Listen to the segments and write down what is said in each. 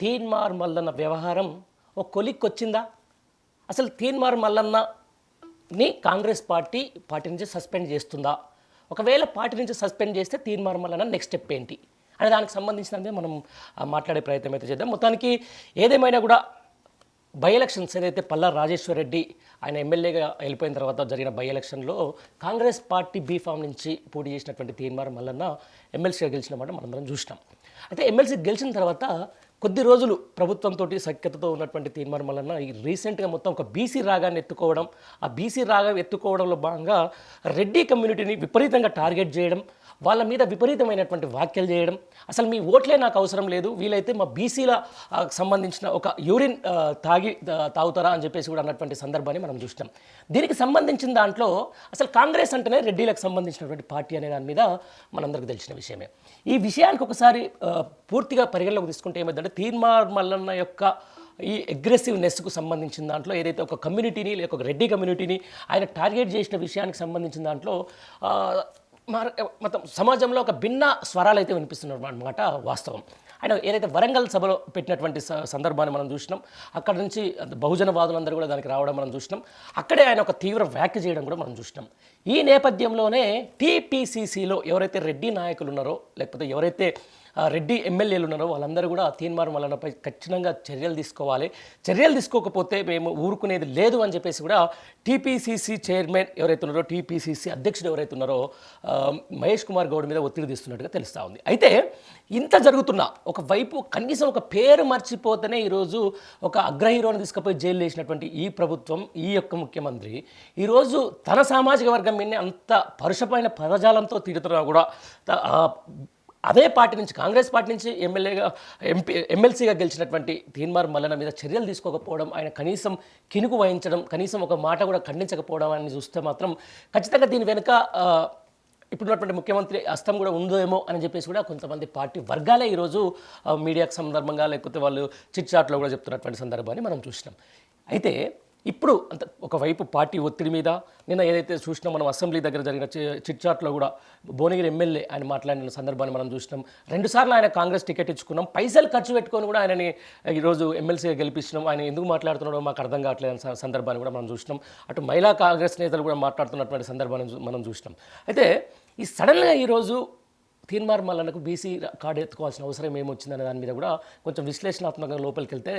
తీన్మార్ మల్లన్న వ్యవహారం ఒక కొలిక్కొచ్చిందా? అసలు తీన్మార్ మల్లన్నని కాంగ్రెస్ పార్టీ నుంచి సస్పెండ్ చేస్తుందా? ఒకవేళ పార్టీ నుంచి సస్పెండ్ చేస్తే తీన్మార్ మల్లన్న నెక్స్ట్ స్టెప్ ఏంటి అనే దానికి సంబంధించినదే మనం మాట్లాడే ప్రయత్నం అయితే చేద్దాం. మొత్తానికి ఏదేమైనా కూడా బై ఎలక్షన్స్ ఏదైతే పల్లా రాజేశ్వర్ రెడ్డి ఆయన ఎమ్మెల్యేగా వెళ్ళిపోయిన తర్వాత జరిగిన బై ఎలక్షన్లో కాంగ్రెస్ పార్టీ బీఫామ్ నుంచి పోటీ చేసినటువంటి తీన్మార్ మల్లన్న ఎమ్మెల్సీగా గెలిచిన మాట మనందరం చూసినాం. అయితే ఎమ్మెల్సీ గెలిచిన తర్వాత కొద్ది రోజులు ప్రభుత్వంతో సఖ్యతతో ఉన్నటువంటి తీన్మార్ మల్లన్న ఈ రీసెంట్గా మొత్తం ఒక బీసీ రాగాన్ని ఎత్తుకోవడం, ఆ బీసీ రాగం ఎత్తుకోవడంలో భాగంగా రెడ్డి కమ్యూనిటీని విపరీతంగా టార్గెట్ చేయడం, వాళ్ళ మీద విపరీతమైనటువంటి వ్యాఖ్యలు చేయడం, అసలు మీ ఓట్లే నాకు అవసరం లేదు, వీలైతే మా బీసీల సంబంధించిన ఒక యూరిన్ తాగుతారా అని చెప్పేసి కూడా అన్నటువంటి సందర్భాన్ని మనం చూస్తాం. దీనికి సంబంధించిన దాంట్లో అసలు కాంగ్రెస్ అంటేనే రెడ్డిలకు సంబంధించినటువంటి పార్టీ అనే దాని మీద మనందరికీ తెలిసిన విషయమే. ఈ విషయానికి ఒకసారి పూర్తిగా పరిగణలోకి తీసుకుంటే ఏమైందంటే తీన్మార్ మల్లన్న యొక్క ఈ అగ్రెసివ్నెస్కు సంబంధించిన దాంట్లో ఏదైతే ఒక కమ్యూనిటీని లేక ఒక రెడ్డి కమ్యూనిటీని ఆయన టార్గెట్ చేసిన విషయానికి సంబంధించిన దాంట్లో మొత్తం సమాజంలో ఒక భిన్న స్వరాలు అయితే వినిపిస్తున్నారు అన్నమాట వాస్తవం. ఆయన ఏదైతే వరంగల్ సభలో పెట్టినటువంటి సందర్భాన్ని మనం చూసినాం, అక్కడ నుంచి బహుజనవాదులందరూ కూడా దానికి రావడం మనం చూసినాం, అక్కడే ఆయన ఒక తీవ్ర వ్యాఖ్య చేయడం కూడా మనం చూసినాం. ఈ నేపథ్యంలోనే టీపీసీసీలో ఎవరైతే రెడ్డి నాయకులు ఉన్నారో లేకపోతే ఎవరైతే రెడ్డి ఎమ్మెల్యేలు ఉన్నారో వాళ్ళందరూ కూడా తీన్మార్ మల్లన్నపై ఖచ్చితంగా చర్యలు తీసుకోవాలి, చర్యలు తీసుకోకపోతే మేము ఊరుకునేది లేదు అని చెప్పేసి కూడా టీపీసీసీ చైర్మన్ ఎవరైతే ఉన్నారో టీపీసీసీ అధ్యక్షుడు ఎవరైతే ఉన్నారో మహేష్ కుమార్ గౌడ్ మీద ఒత్తిడి తీస్తున్నట్టుగా తెలుస్తూ ఉంది. అయితే ఇంత జరుగుతున్నా ఒకవైపు కనీసం ఒక పేరు మర్చిపోతేనే ఈరోజు ఒక అగ్ర హీరోని తీసుకుపోయి జైలు వేసినటువంటి ఈ ప్రభుత్వం, ఈ యొక్క ముఖ్యమంత్రి ఈరోజు తన సామాజిక వర్గం మీద అంత పరుషమైన పదజాలంతో తిడుతున్నా కూడా అదే పార్టీ నుంచి కాంగ్రెస్ పార్టీ నుంచి ఎమ్మెల్సీగా గెలిచినటువంటి తీన్మార్ మల్లన్న మీద చర్యలు తీసుకోకపోవడం, ఆయన కనీసం కినుకు వహించడం, కనీసం ఒక మాట కూడా ఖండించకపోవడం అని చూస్తే మాత్రం ఖచ్చితంగా దీని వెనుక ఇప్పుడున్నటువంటి ముఖ్యమంత్రి హస్తం కూడా ఉందేమో అని చెప్పేసి కూడా కొంతమంది పార్టీ వర్గాలే ఈరోజు మీడియాకు సందర్భంగా లేకపోతే వాళ్ళు చిట్ చాట్లో కూడా చెప్తున్నటువంటి సందర్భాన్ని మనం చూసినాం. అయితే ఇప్పుడు అంత ఒకవైపు పార్టీ ఒత్తిడి మీద నిన్న ఏదైతే చూసినాం మనం అసెంబ్లీ దగ్గర జరిగిన చిట్ చాట్లో కూడా భువనగిరి ఎమ్మెల్యే ఆయన మాట్లాడిన సందర్భాన్ని మనం చూసినాం. 2 సార్లు ఆయన కాంగ్రెస్ టికెట్ ఇచ్చుకున్నాం, పైసలు ఖర్చు పెట్టుకొని కూడా ఆయనని ఈరోజు ఎమ్మెల్సీగా గెలిపించినాం, ఆయన ఎందుకు మాట్లాడుతున్నాడో మాకు అర్థం కావట్లేదు సందర్భాన్ని కూడా మనం చూసినాం. అటు మహిళా కాంగ్రెస్ నేతలు కూడా మాట్లాడుతున్నటువంటి సందర్భాన్ని మనం చూసినాం. అయితే ఈ సడన్గా ఈరోజు తీన్మార్ మల్లన్నకు బీసీ కార్డు ఎత్తుకోవాల్సిన అవసరం ఏమొచ్చిందనే దాని మీద కూడా కొంచెం విశ్లేషణాత్మకంగా లోపలికి వెళ్తే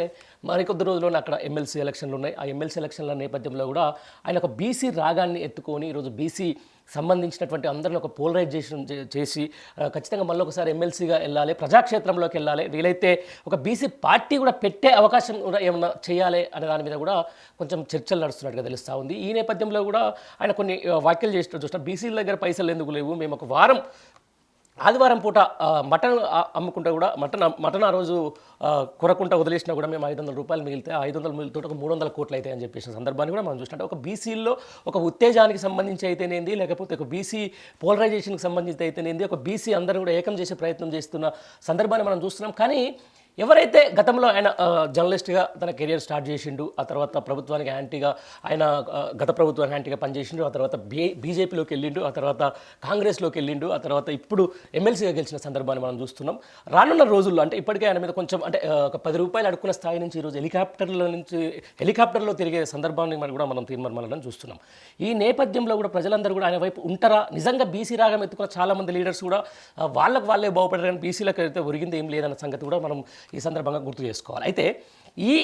మరికొద్ది రోజుల్లోనే అక్కడ ఎమ్మెల్సీ ఎలక్షన్లు ఉన్నాయి. ఆ ఎమ్మెల్సీ ఎలక్షన్ల నేపథ్యంలో కూడా ఆయన ఒక బీసీ రాగాన్ని ఎత్తుకొని ఈరోజు బీసీ సంబంధించినటువంటి అందరిని ఒక పోలరైజేషన్ చేసి ఖచ్చితంగా మళ్ళీ ఒకసారి ఎమ్మెల్సీగా వెళ్ళాలి, ప్రజాక్షేత్రంలోకి వెళ్ళాలి, వీలైతే ఒక బీసీ పార్టీ కూడా పెట్టే అవకాశం కూడా ఏమన్నా చేయాలి అనే దాని మీద కూడా కొంచెం చర్చలు నడుస్తున్నట్టుగా తెలుస్తూ ఉంది. ఈ నేపథ్యంలో కూడా ఆయన కొన్ని వ్యాఖ్యలు చేసినట్టు చూసినా, బీసీల దగ్గర పైసలు ఎందుకు లేవు, మేము ఒక వారం ఆదివారం పూట మటన్ అమ్ముకుంటే కూడా మటన్ ఆ రోజు కొరకుంటా వదిలేసినా కూడా మేము 500 రూపాయలు మిగిలితే 500 మిగిలితే ఒక 300 కోట్లు అయితే అని చెప్పేసిన సందర్భాన్ని కూడా మనం చూసినట్టు ఒక బీసీల్లో ఒక ఉత్తేజానికి సంబంధించి అయితేనేంది, లేకపోతే ఒక బీసీ పోలరైజేషన్కి సంబంధించి అయితేనేంది, ఒక బీసీ అందరూ కూడా ఏకం చేసే ప్రయత్నం చేస్తున్న సందర్భాన్ని మనం చూస్తున్నాం. కానీ ఎవరైతే గతంలో ఆయన జర్నలిస్ట్గా తన కెరియర్ స్టార్ట్ చేసిండు, ఆ తర్వాత ప్రభుత్వానికి యాంటీగా ఆయన గత ప్రభుత్వానికి యాంటీగా పనిచేసిండు, ఆ తర్వాత బీజేపీలోకి వెళ్ళిండు, ఆ తర్వాత కాంగ్రెస్లోకి వెళ్ళిండు, ఆ తర్వాత ఇప్పుడు ఎమ్మెల్సీగా గెలిచిన సందర్భాన్ని మనం చూస్తున్నాం. రానున్న రోజుల్లో అంటే ఇప్పటికే ఆయన మీద కొంచెం అంటే ఒక 10 రూపాయలు అడుక్కున్న స్థాయి నుంచి ఈరోజు హెలికాప్టర్లో తిరిగే సందర్భాన్ని మనం తీన్మార్ మల్లన్నని చూస్తున్నాం. ఈ నేపథ్యంలో కూడా ప్రజలందరూ కూడా ఆయన వైపు ఉంటారా? నిజంగా బీసీ రాగం ఎత్తుకున్న చాలామంది లీడర్స్ కూడా వాళ్ళే బాగుపడారు, కానీ బీసీలకు అయితే ఒరిగింది ఏం లేదన్న సంగతి కూడా మనం ఈ సందర్భంగా గుర్తు చేసుకోవాలి. అయితే ఈ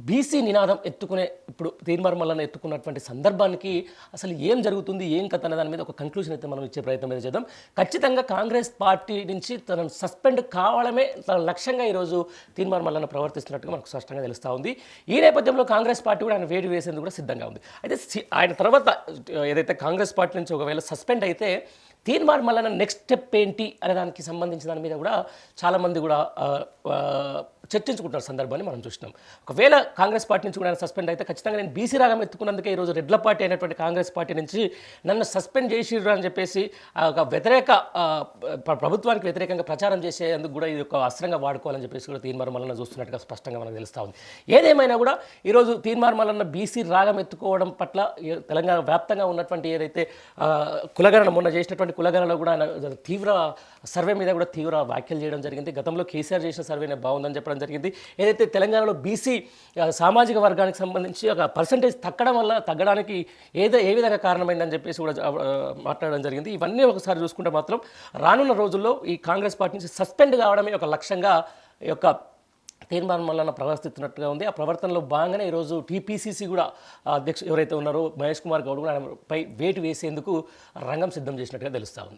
బీసీ నినాదం ఎత్తుకునే ఇప్పుడు తీన్మార్ మల్లన్న ఎత్తుకున్నటువంటి సందర్భానికి అసలు ఏం జరుగుతుంది, ఏం కథ అనే దాని మీద ఒక కంక్లూజన్ అయితే మనం ఇచ్చే ప్రయత్నం అయితే చేద్దాం. ఖచ్చితంగా కాంగ్రెస్ పార్టీ నుంచి తనను సస్పెండ్ కావడమే తన లక్ష్యంగా ఈరోజు తీన్మార్ మల్లన్న ప్రవర్తిస్తున్నట్టుగా మనకు స్పష్టంగా తెలుస్తూ ఉంది. ఈ నేపథ్యంలో కాంగ్రెస్ పార్టీ కూడా ఆయన వేడి వేసేందుకు కూడా సిద్ధంగా ఉంది. అయితే ఆయన తర్వాత ఏదైతే కాంగ్రెస్ పార్టీ నుంచి ఒకవేళ సస్పెండ్ అయితే తీన్మార్ మల్లన్న నెక్స్ట్ స్టెప్ ఏంటి అనే దానికి సంబంధించిన దాని మీద కూడా చాలామంది కూడా చర్చించుకుంటున్న సందర్భాన్ని మనం చూసినాం. ఒకవేళ కాంగ్రెస్ పార్టీ నుంచి కూడా సస్పెండ్ అయితే ఖచ్చితంగా నేను బీసీ రాగం ఎత్తుకున్నందుకే ఈరోజు రెడ్ల పార్టీ అయినటువంటి కాంగ్రెస్ పార్టీ నుంచి నన్ను సస్పెండ్ చేసిర్రు అని చెప్పేసి ఒక ప్రభుత్వానికి వ్యతిరేకంగా ప్రచారం చేసేందుకు కూడా ఇది ఒక అస్త్రంగా వాడుకోవాలని చెప్పేసి కూడా తీన్మార్ మల్లన్న చూస్తున్నట్టుగా స్పష్టంగా మనకు తెలుస్తూ ఉంది. ఏదేమైనా కూడా ఈరోజు తీన్మార్ మల్లన్న బీసీ రాగం ఎత్తుకోవడం పట్ల తెలంగాణ వ్యాప్తంగా ఉన్నటువంటి ఏదైతే కులగణన మొన్న చేసినటువంటి కులగణలో కూడా ఆయన తీవ్ర సర్వే మీద కూడా తీవ్ర వ్యాఖ్యలు చేయడం జరిగింది. గతంలో కేసీఆర్ చేసిన సర్వేనే బాగుందని చెప్పడం మాట్లాడడం జరిగింది. ఏదైతే తెలంగాణలో బీసీ సామాజిక వర్గానికి సంబంధించి ఒక పర్సంటేజ్ తగ్గడానికి ఏ విధంగా కారణమైందని చెప్పేసి కూడా మాట్లాడడం జరిగింది. ఇవన్నీ ఒకసారి చూసుకుంటే మాత్రం రానున్న రోజుల్లో ఈ కాంగ్రెస్ పార్టీ నుంచి సస్పెండ్ కావడమే ఒక లక్ష్యంగా ఈ యొక్క తీర్మానం వలన ప్రవర్తిస్తున్నట్టుగా ఉంది. ఆ ప్రవర్తనలో భాగంగానే ఈరోజు టీపీసీసీ కూడా అధ్యక్షుడు ఎవరైతే ఉన్నారో మహేష్ కుమార్ గౌడ్ కూడా ఆయనపై వేటు వేసేందుకు రంగం సిద్ధం చేసినట్టుగా తెలుస్తూ ఉంది.